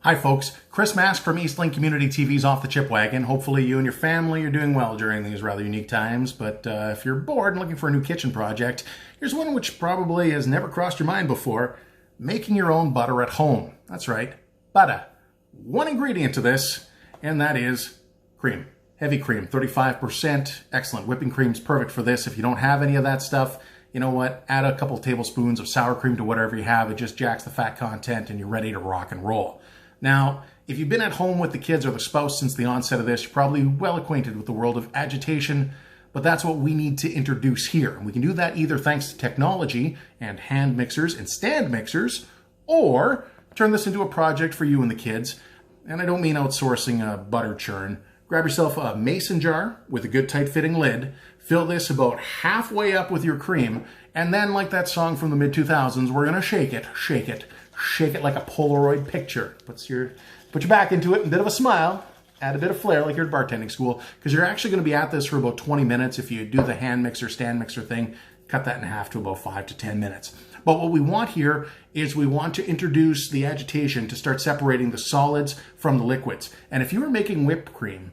Hi folks, Chris Mask from Eastlink Community TV's Off the Chip Wagon. Hopefully you and your family are doing well during these rather unique times, but if you're bored and looking for a new kitchen project, here's one which probably has never crossed your mind before: making your own butter at home. That's right, butter. One ingredient to this, and that is cream. Heavy cream, 35%, excellent. Whipping cream's perfect for this. If you don't have any of that stuff, you know what? Add a couple tablespoons of sour cream to whatever you have. It just jacks the fat content and you're ready to rock and roll. Now, if you've been at home with the kids or the spouse since the onset of this, you're probably well acquainted with the world of agitation, but that's what we need to introduce here. And we can do that either thanks to technology and hand mixers and stand mixers, or turn this into a project for you and the kids. And I don't mean outsourcing a butter churn. Grab yourself a mason jar with a good tight fitting lid, fill this about halfway up with your cream, and then, like that song from the mid-2000s, we're gonna shake it like a Polaroid picture. Put your back into it, a bit of a smile, add a bit of flair like you're at bartending school, because you're actually gonna be at this for about 20 minutes. If you do the hand mixer, stand mixer thing, cut that in half to about 5 to 10 minutes. But what we want here is we want to introduce the agitation to start separating the solids from the liquids. And if you were making whipped cream,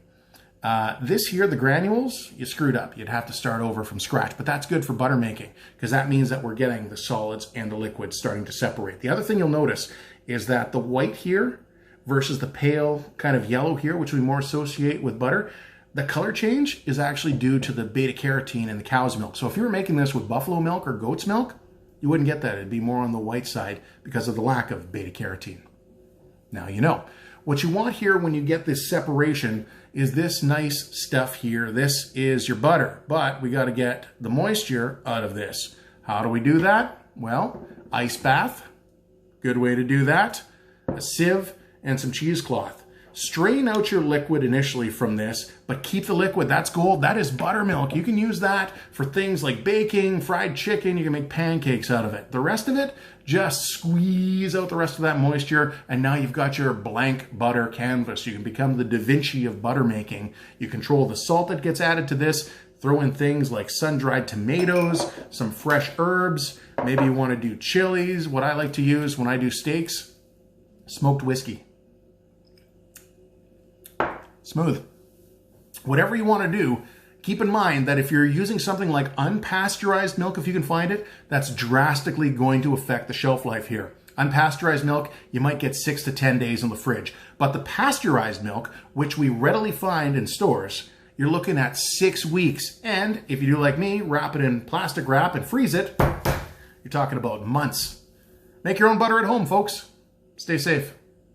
this here, the granules, you screwed up. You'd have to start over from scratch, but that's good for butter making because that means that we're getting the solids and the liquids starting to separate. The other thing you'll notice is that the white here versus the pale kind of yellow here, which we more associate with butter, the color change is actually due to the beta carotene in the cow's milk. So if you were making this with buffalo milk or goat's milk, you wouldn't get that. It'd be more on the white side because of the lack of beta carotene. Now you know. What you want here when you get this separation is this nice stuff here. This is your butter, but we got to get the moisture out of this. How do we do that? Well, ice bath, good way to do that. A sieve and some cheesecloth. Strain out your liquid initially from this, but keep the liquid. That's gold. That is buttermilk. You can use that for things like baking, fried chicken. You can make pancakes out of it. The rest of it, just squeeze out the rest of that moisture, and now you've got your blank butter canvas. You can become the Da Vinci of butter making. You control the salt that gets added to this. Throw in things like sun-dried tomatoes, some fresh herbs. Maybe you want to do chilies. What I like to use when I do steaks, smoked whiskey. Smooth. Whatever you want to do, keep in mind that if you're using something like unpasteurized milk, if you can find it, that's drastically going to affect the shelf life here. Unpasteurized milk, you might get 6 to 10 days in the fridge. But the pasteurized milk, which we readily find in stores, you're looking at 6 weeks. And if you do like me, wrap it in plastic wrap and freeze it, you're talking about months. Make your own butter at home, folks. Stay safe.